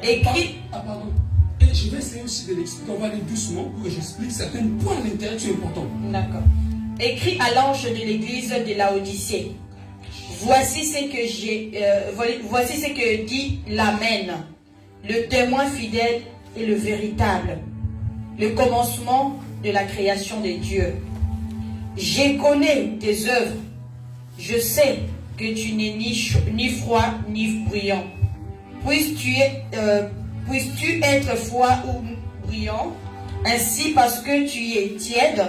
Écrit. Pardon. Et je vais essayer aussi de l'expliquer. On va aller doucement pour que j'explique certains points à l'intérieur qui sont importants. D'accord. Écrit à l'ange de l'église de Laodicée. Voici ce que dit l'Amen, le témoin fidèle et le véritable, le commencement de la création des dieux. Je connais tes œuvres. Je sais que tu n'es ni froid ni bruyant. Puisses-tu être froid ou bruyant, ainsi parce que tu es tiède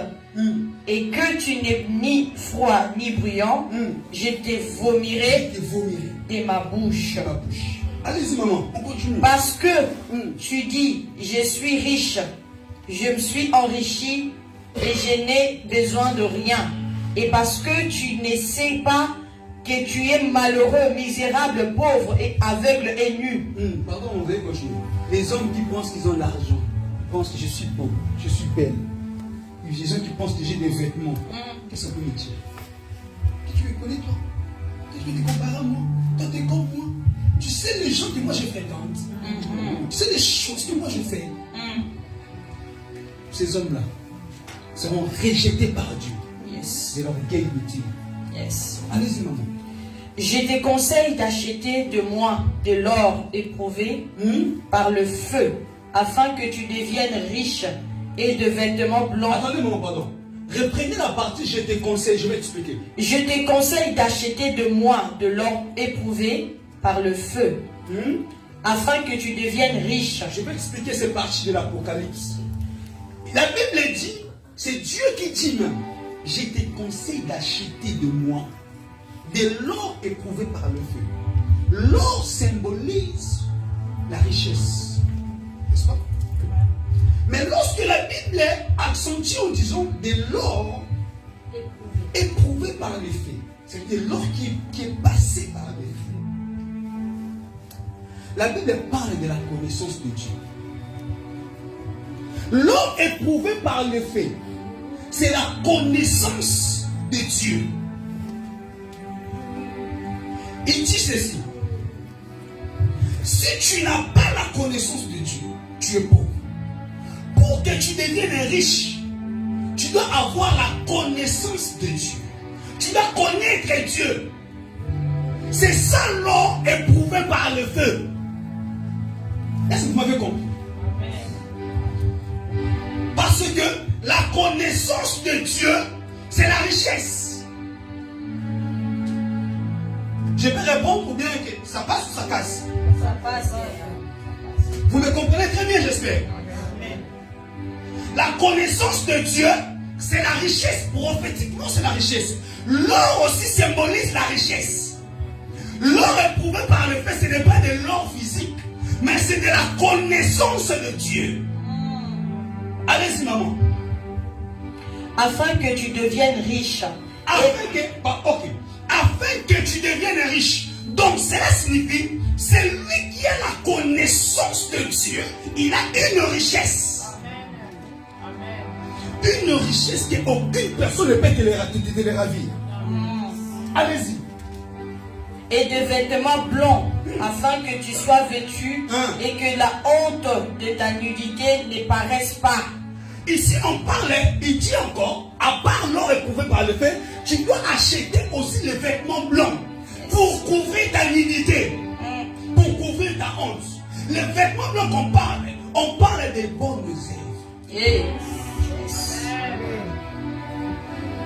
et que tu n'es ni froid ni bruyant, je te vomirai de ma bouche. Allez-y, maman, on continue. Parce que tu dis, je suis riche, je me suis enrichi et je n'ai besoin de rien. Et parce que tu ne sais pas que tu es malheureux, misérable, pauvre et aveugle et nu. Pardon, on va continuer. Les hommes qui pensent qu'ils ont l'argent pensent que je suis pauvre, je suis belle. Les gens qui pensent que j'ai des vêtements, qu'est-ce qu'on peut me dire? Tu me connais, toi? Tu veux te comparer à moi? Toi, t'es comme moi. Tu sais les gens que moi je fréquente. Tu sais les choses que moi je fais. Ces hommes-là seront rejetés par Dieu. Yes. C'est l'orgueil de Dieu. Yes. Allez-y, maman. Je te conseille d'acheter de moi de l'or éprouvé par le feu, afin que tu deviennes riche, et de vêtements blancs. Attendez, maman, pardon. Reprenez la partie, je te conseille, je vais expliquer. Je te conseille d'acheter de moi de l'or éprouvé par le feu, afin que tu deviennes riche. Je vais expliquer cette partie de l'Apocalypse. La Bible dit, c'est Dieu qui dit même, je te conseille d'acheter de moi de l'or éprouvé par le feu. L'or symbolise la richesse. N'est-ce pas? Mais lorsque la Bible accentue en disant de l'or éprouvé par les faits, c'est de l'or qui est passé par les faits. La Bible parle de la connaissance de Dieu. L'or éprouvé par les faits, c'est la connaissance de Dieu. Il dit ceci. Si tu n'as pas la connaissance de Dieu, tu es pauvre. Pour que tu deviennes riche, tu dois avoir la connaissance de Dieu. Tu dois connaître Dieu. C'est ça l'or éprouvé par le feu. Est-ce que vous m'avez compris? Parce que la connaissance de Dieu, c'est la richesse. Je vais répondre ou bien que ça passe ou ça casse? Ça passe. Vous me comprenez très bien, j'espère. La connaissance de Dieu, c'est la richesse. Prophétiquement, c'est la richesse. L'or aussi symbolise la richesse. L'or éprouvé par le fait, ce n'est pas de l'or physique, mais c'est de la connaissance de Dieu. Allez-y, maman. Afin que tu deviennes riche. Afin que tu deviennes riche. Donc, cela signifie, c'est lui qui a la connaissance de Dieu. Il a une richesse. Une richesse qu'aucune personne ne peut te les ravir. Allez-y. Et de vêtements blancs, afin que tu sois vêtu et que la honte de ta nudité ne paraisse pas. Ici, on parle, il dit encore, à part l'or éprouvé par le fait, tu dois acheter aussi les vêtements blancs pour couvrir ta nudité, pour couvrir ta honte. Les vêtements blancs qu'on parle, on parle des bonnes œuvres. Yes.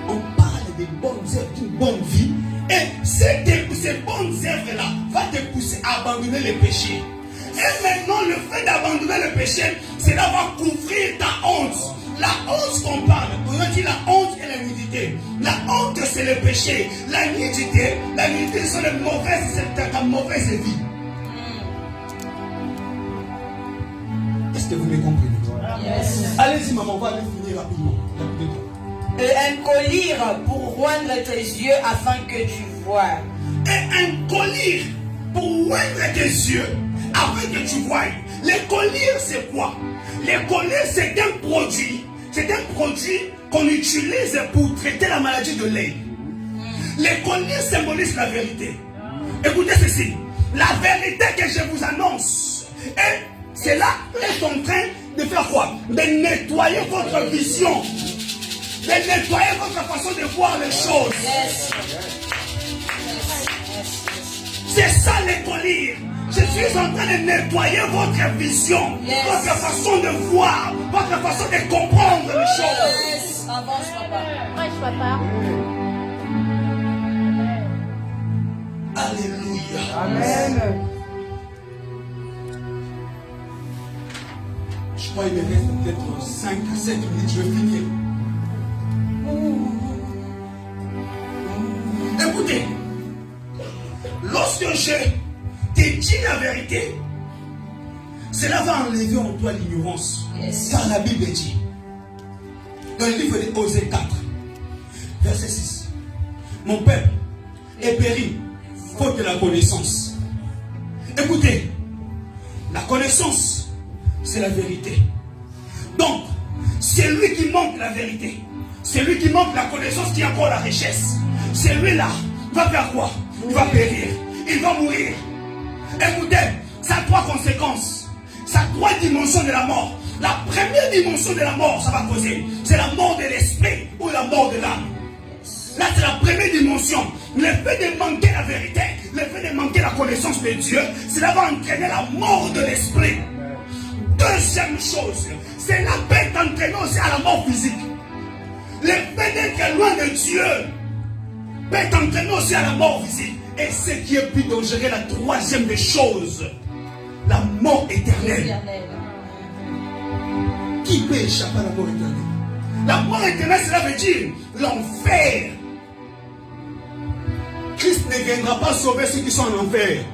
On parle des bonnes œuvres, d'une bonne vie. Et ces bonnes œuvres-là vont te pousser abandonner le péché. Et maintenant, le fait d'abandonner le péché, c'est d'avoir couvrir ta honte. La honte qu'on parle, on a dit la honte et la nudité. La honte, c'est le péché. La nudité, c'est le mauvais, c'est ta mauvaise vie. Est-ce que vous me comprenez? Yes. Allez-y, maman, on va aller finir rapidement. Un collier pour oindre tes yeux afin que tu vois. Et un collier pour oindre tes yeux afin que tu vois. Les colliers, c'est quoi? Les colliers, c'est un produit. C'est un produit qu'on utilise pour traiter la maladie de l'œil. Les colliers symbolisent la vérité. Écoutez ceci. La vérité que je vous annonce. Et c'est là qu'ils sont en train de faire quoi? De nettoyer votre vision. De nettoyer votre façon de voir les choses. Yes. C'est ça les colliers. Je suis en train de nettoyer votre vision, votre façon de voir, votre façon de comprendre les choses. Yes. Avance, papa. Prêche, papa. Alléluia. Amen. Je crois qu'il me reste peut-être 5 à 7 minutes, je vais finir. Écoutez, lorsque je te dis la vérité, cela va enlever en toi l'ignorance. Yes. Car la Bible dit, dans le livre de Osée 4, verset 6, mon peuple est péri faute de la connaissance. Écoutez, la connaissance, c'est la vérité. Donc, c'est lui qui manque la vérité. C'est lui qui manque la connaissance qui a encore la richesse. Celui-là va faire quoi? Il va périr. Il va mourir. Écoutez, ça a 3 conséquences. Ça a 3 dimensions de la mort. La première dimension de la mort, ça va causer, c'est la mort de l'esprit ou la mort de l'âme. Là, c'est la première dimension. Le fait de manquer la vérité, le fait de manquer la connaissance de Dieu, cela va entraîner la mort de l'esprit. Deuxième chose, cela peut t'entraîner aussi à la mort physique. Le fait d'être loin de Dieu peut t'entraîner aussi à la mort physique. Et ce qui est plus dangereux, la troisième des choses, la mort éternelle. Qui peut échapper à la mort éternelle? La mort éternelle, cela veut dire l'enfer. Christ ne viendra pas sauver ceux qui sont en enfer.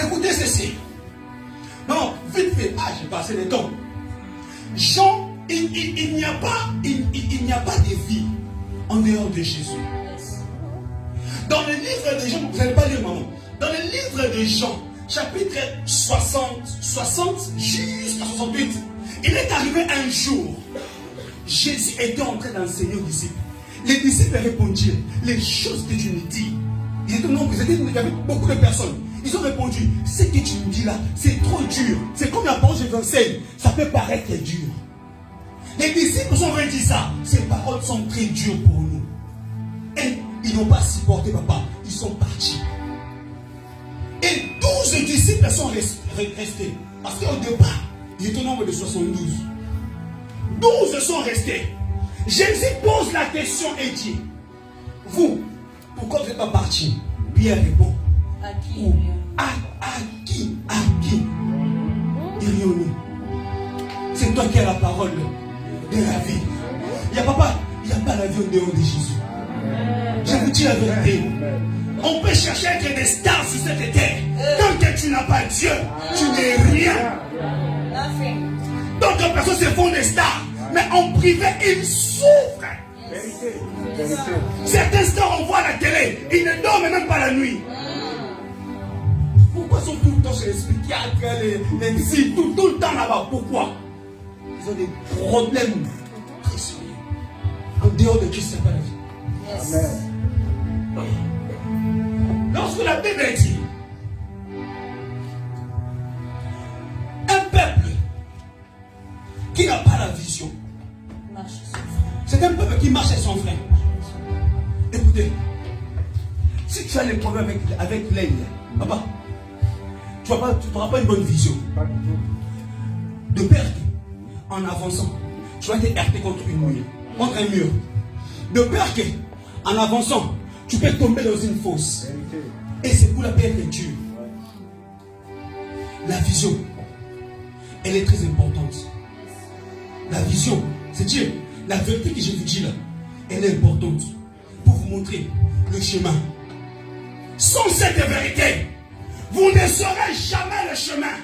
Écoutez ceci. Non, vite fait. J'ai passé le temps. Jean, il n'y a pas de vie en dehors de Jésus. Dans le livre de Jean, vous n'allez pas lire, maman. Dans le livre de Jean, chapitre 60 jusqu'à 68, il est arrivé un jour. Jésus était en train d'enseigner aux disciples. Les disciples répondirent, les choses que tu nous dis. Ils étaient nombreux, il y avait beaucoup de personnes. Ils ont répondu, ce que tu nous dis là, c'est trop dur. C'est comme la parole que je vous enseigne, ça peut paraître dur. Les disciples ont dit ça. Ces paroles sont très dures pour nous. Et ils n'ont pas supporté, papa. Ils sont partis. Et 12 disciples sont restés. Parce qu'au départ, il était au nombre de 72. 12 sont restés. Jésus pose la question et dit, vous, pourquoi vous n'êtes pas partis? Pierre répond, à qui? À qui irions-nous? C'est toi qui as la parole de la vie. Il n'y a pas la vie en dehors de Jésus. Je vous dis la vérité. On peut chercher à être des stars sur cette terre. Tant que tu n'as pas Dieu, tu n'es rien. D'autres personnes se font des stars, mais en privé, ils souffrent. Certains stars, on voit à la télé, ils ne dorment même pas la nuit. Pourquoi sont tout le temps chez les psychiatres, les psy, tout le temps là-bas? Pourquoi? Ils ont des problèmes très sérieux. En dehors de Christ, c'est pas la vie. Amen. Lorsque la Bible dit, un peuple qui n'a pas la vision, c'est un peuple qui marche à son frein. Écoutez, si tu as des problèmes avec l'aile, papa, tu n'auras pas une bonne vision. De perte, en avançant, tu vas te heurter contre un mur. De peur qu'en avançant, tu peux tomber dans une fosse. Et c'est pour la paix dure. La vision, elle est très importante. La vision, c'est dire, la vérité que je vous dis là, elle est importante pour vous montrer le chemin. Sans cette vérité, vous ne saurez jamais le chemin.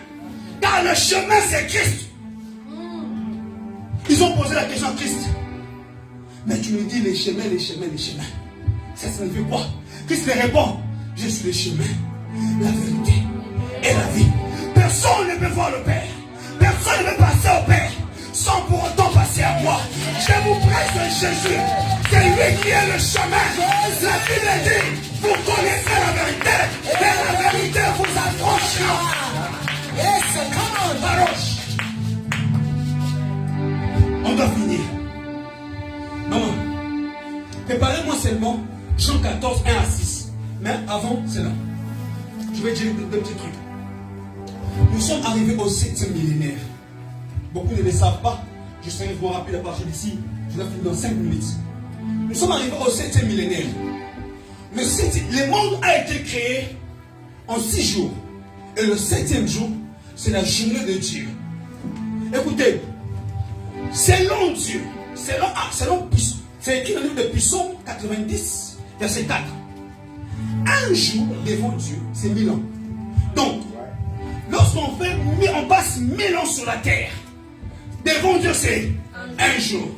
Car le chemin, c'est Christ. Ils ont posé la question à Christ. Mais tu me dis les chemins, les chemins, les chemins. Ça signifie quoi? Christ leur répond, je suis le chemin, la vérité et la vie. Personne ne peut voir le Père. Personne ne peut passer au Père sans pour autant passer à moi. Je vous presse Jésus. C'est lui qui est le chemin. La Bible dit, vous connaissez la vérité et la vérité vous affranchira. Yes, come on, Baroche. On doit finir. Maman, préparez-moi seulement Jean 14, 1 à 6. Mais avant cela, je vais dire deux petits trucs. Nous sommes arrivés au 7e millénaire. Beaucoup ne le savent pas. Je serai vous rappeler à partir d'ici. Je vais finir dans 5 minutes. Nous sommes arrivés au 7e millénaire. Le monde a été créé en 6 jours. Et le 7e jour, c'est la journée de Dieu. Écoutez, selon Dieu, c'est écrit dans le livre de Psaume 90, verset 4. Un jour devant Dieu, c'est 1000 ans. Donc, lorsqu'on passe 1000 ans sur la terre, devant Dieu, c'est un jour.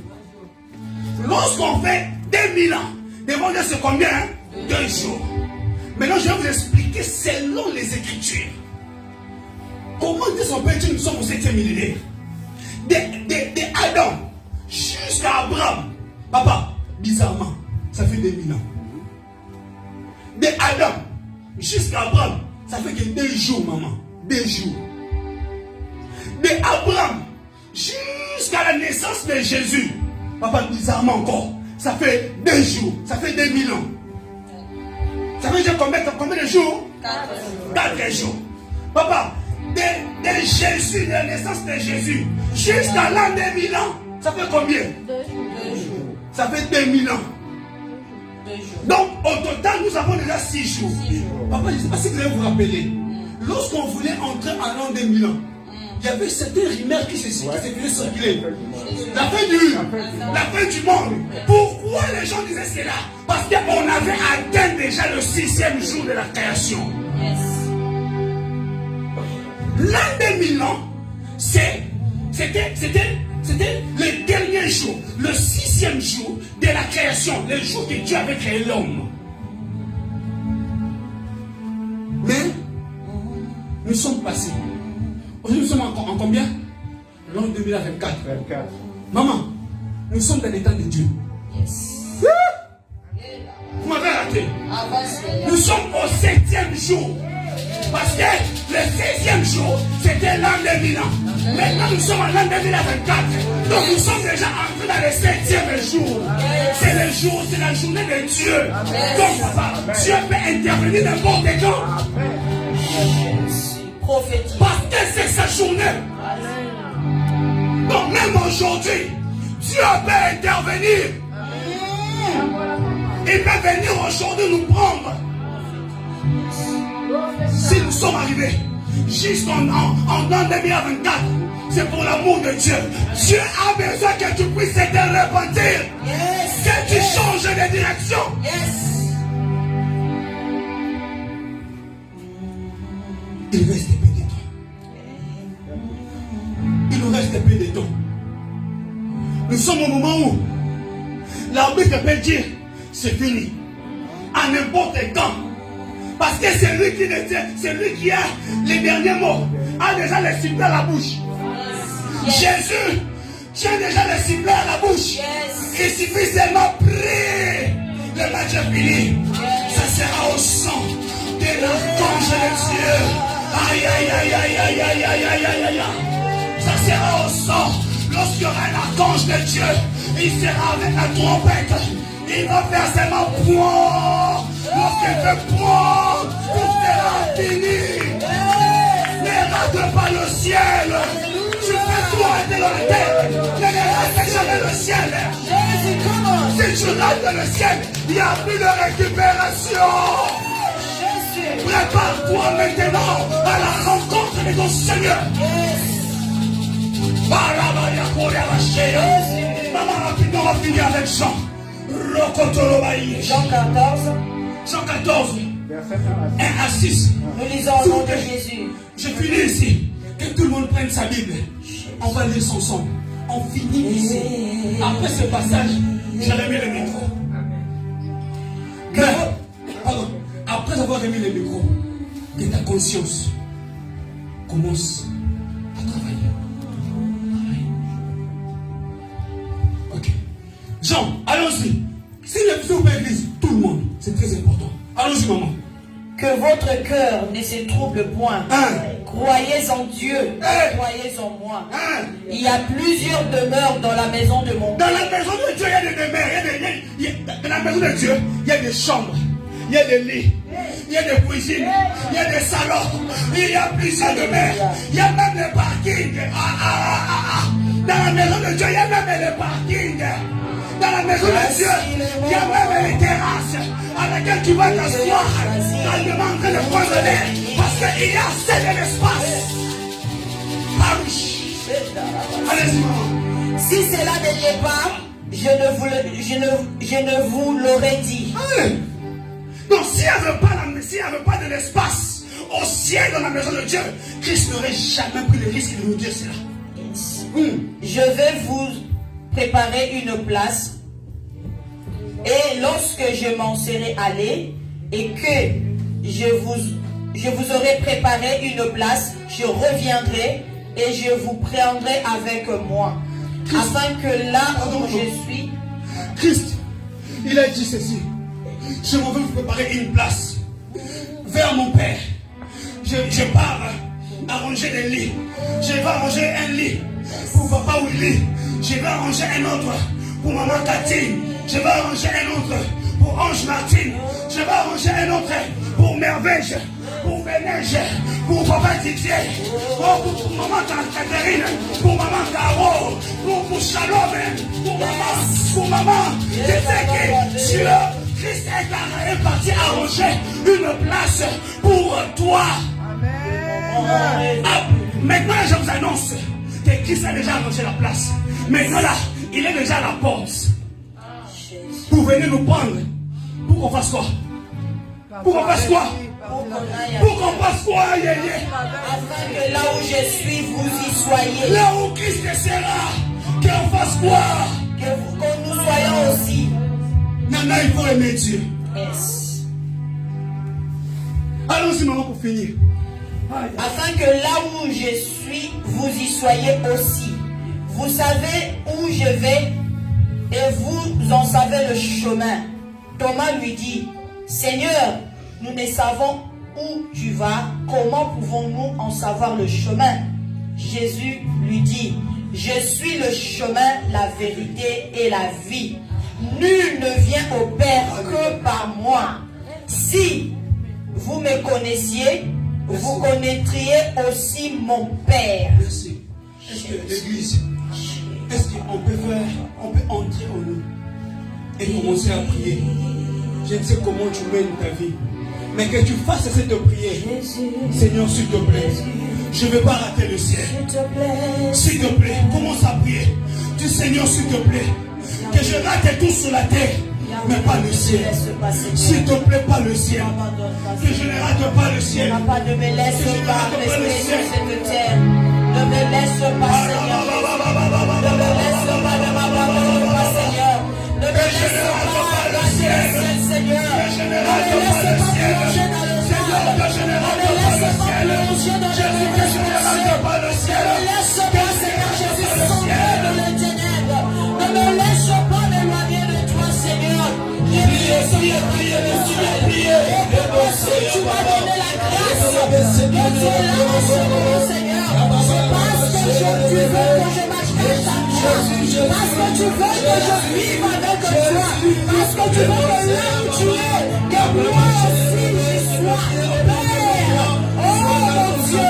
Lorsqu'on fait 2000 ans, devant Dieu, c'est combien? 2 jours. Maintenant, je vais vous expliquer selon les Écritures. Comment on peut dire que nous sommes au 7e millénaire? De Adam jusqu'à Abraham. Papa, bizarrement, ça fait 2000 ans. De Adam jusqu'à Abraham, ça fait que 2 jours, maman. 2 jours. De Abraham jusqu'à la naissance de Jésus, papa, bizarrement encore, ça fait 2 jours. Ça fait 2000 ans. Ça fait déjà combien de jours? 4 jours. Papa, de Jésus, de la naissance de Jésus, jusqu'à l'an 2000 ans, ça fait combien? 2 jours. Ça fait 2000 ans. 2 jours. Donc, au total, nous avons déjà 6 jours. Papa, je ne sais pas si vous allez vous rappeler. Lorsqu'on voulait entrer en l'an 2000 ans, il y avait certaines rumeurs qui se faisaient circuler. La fin du monde. Pourquoi les gens disaient cela? Parce qu'on avait atteint déjà le 6e jour de la création. L'an 2000 ans, c'était le dernier jour, le 6e jour de la création, le jour que Dieu avait créé l'homme. Mais nous sommes passés. Aujourd'hui, nous sommes en combien? L'an 2024. Maman, nous sommes dans l'état de Dieu. Vous m'avez raté. Nous sommes au 7e jour. Parce que le 16e jour, c'était l'an 2000 ans. Maintenant, nous sommes en l'an 2024. Donc, nous sommes déjà entrés dans le 7e jour. C'est le jour, c'est la journée de Dieu. Donc, papa, Dieu peut intervenir n'importe quand. Parce que c'est sa journée. Donc, même aujourd'hui, Dieu peut intervenir. Il peut venir aujourd'hui nous prendre. Si nous sommes arrivés jusqu'en l'an 2024, c'est pour l'amour de Dieu. Dieu a besoin que tu puisses te repentir. Que tu changes de direction. Il reste peu de temps. Il nous reste peu de temps. Nous sommes au moment où l'arbitre peut dire c'est fini. À n'importe quand. Parce que c'est lui qui a les derniers mots, a déjà le sifflet à la bouche. Jésus tient déjà le sifflet à la bouche. Il suffit seulement prier. Le match est fini. Ça sera au sang de l'archange de Dieu. Aïe aïe aïe aïe aïe aïe aïe aïe aïe aïe. Ça sera au sang. Lorsqu'il y aura un archange de Dieu, il sera avec la trompette. Il va faire seulement point. Lorsqu'il fait point, tout sera fini. Ne rate pas le ciel. Tu fais tout arrêter dans la terre. Ne rate jamais le ciel. Si tu rentres dans le ciel, il n'y a plus de récupération. Jésus. Prépare-toi maintenant à la rencontre de ton Seigneur. Maman, rapidement, on va finir avec Jean. Jean 14. Jean 14, 1 à 6. Nous lisons au nom de Jésus. Je finis ici. Que tout le monde prenne sa Bible. On va lire ensemble. On finit ici. Après ce passage, j'ai remis le micro. Pardon. Après avoir remis le micro, que ta conscience commence à travailler. Ok. Jean, allons-y. Si le vous église, tout le monde, c'est très important. Allons-y, maman. Que votre cœur ne se trouble point. Croyez en Dieu, croyez en moi. Il y a plusieurs demeures dans la maison de mon Père. Dans la maison de Dieu, il y a des demeures. Dans la maison de Dieu, il y a des chambres, il y a des lits, il y a des cuisines, il y a des salons, il y a plusieurs demeures. Il y a même des parkings. Dans la maison de Dieu, il y a même les parkings. Dans la maison de Dieu, il y a même les terrasses à laquelle tu vas t'asseoir calmement en train de prendre l'air. Parce qu'il y a assez de l'espace. Allez-y, maman. Si cela n'était pas, je ne vous l'aurais dit. Donc s'il n'y avait pas de l'espace au ciel dans la maison de Dieu, Christ n'aurait jamais pris le risque de nous dire cela. Je vais vous préparer une place. Et lorsque je m'en serai allé et que je vous aurai préparé une place, je reviendrai et je vous prendrai avec moi. Afin que là où je suis... Christ, il a dit ceci. Je m'en vais vous préparer une place vers mon Père. Je pars arranger des lits. Je vais arranger un lit pour papa Willy. Je vais arranger un autre pour maman Catine. Je vais arranger un autre pour Ange Martine. Je vais arranger un autre pour Merveille, pour Bénège, pour papa Didier, pour maman Catherine, pour maman Caro, pour Shalom, pour maman. Je sais que Dieu, Christ est parti arranger une place pour toi. Maintenant, je vous annonce que Christ a déjà arrangé la place. Maintenant là, il est déjà à la porte. Pour venir nous prendre. Pour qu'on fasse quoi? Pour qu'on fasse quoi? Pour qu'on fasse quoi, yéyé? Afin que là où je suis, vous y soyez. Là où Christ sera, qu'on fasse quoi? Que nous soyons aussi. Nana, il faut aimer Dieu. Yes. Allons-y, maman, pour finir. Afin que là où je suis, vous y soyez aussi. Vous savez où je vais et vous en savez le chemin. Thomas lui dit, Seigneur, nous ne savons où tu vas, comment pouvons-nous en savoir le chemin? Jésus lui dit, je suis le chemin, la vérité et la vie. Nul ne vient au Père que par moi. Si vous me connaissiez, vous connaîtriez aussi mon Père. Merci. Est-ce que l'église, est-ce qu'on peut entrer en nous et commencer à prier? Je ne sais comment tu mènes ta vie, mais que tu fasses cette prière. Seigneur, s'il te plaît, je ne veux pas rater le ciel. S'il te plaît, commence à prier. Dis Seigneur, s'il te plaît, que je rate tout sur la terre, mais pas le ciel. S'il te plaît, pas le ciel. Que je ne rate pas le ciel. Papa, ne me laisse pas rester sur cette terre. Ne me laisse pas, Seigneur. Ne me laisse pas, ne m'abandonne pas, Seigneur. Ne me laisse pas rater le ciel, Seigneur. Ne me laisse pas plonger dans le mal. Ne me laisse pas plonger dans le mauvais. Ne me laisse pas, Seigneur Jésus, sombrer dans les ténèbres. Ne me laisse pas m'éloigner de toi, Seigneur. Tu m'as donné la grâce. Que tu es là en ce moment, Seigneur. Parce que tu veux que je m'achète à toi. Parce que tu veux que je vive avec toi. Parce que tu veux que là où tu es, que moi aussi j'y sois. Père, oh mon Dieu,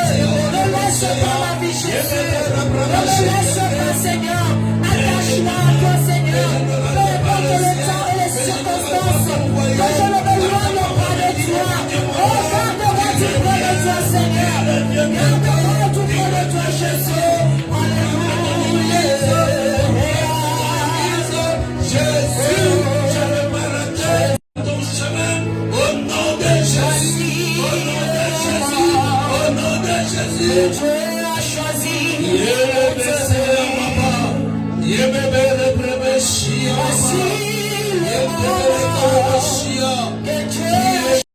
ne laisse pas ma vie, Jésus. Ne me laisse pas, Seigneur. Attache-moi à toi, Seigneur. Peu importe le temps. Seigneur. Viens tout près de toi, Jésus. Alléluia. Jésus, je ne m'arrêterai ton chemin. Au nom de Jésus, au nom de Jésus, au nom de Jésus. Dieu a choisi. Yebebe le prebe shia. Voici le monde.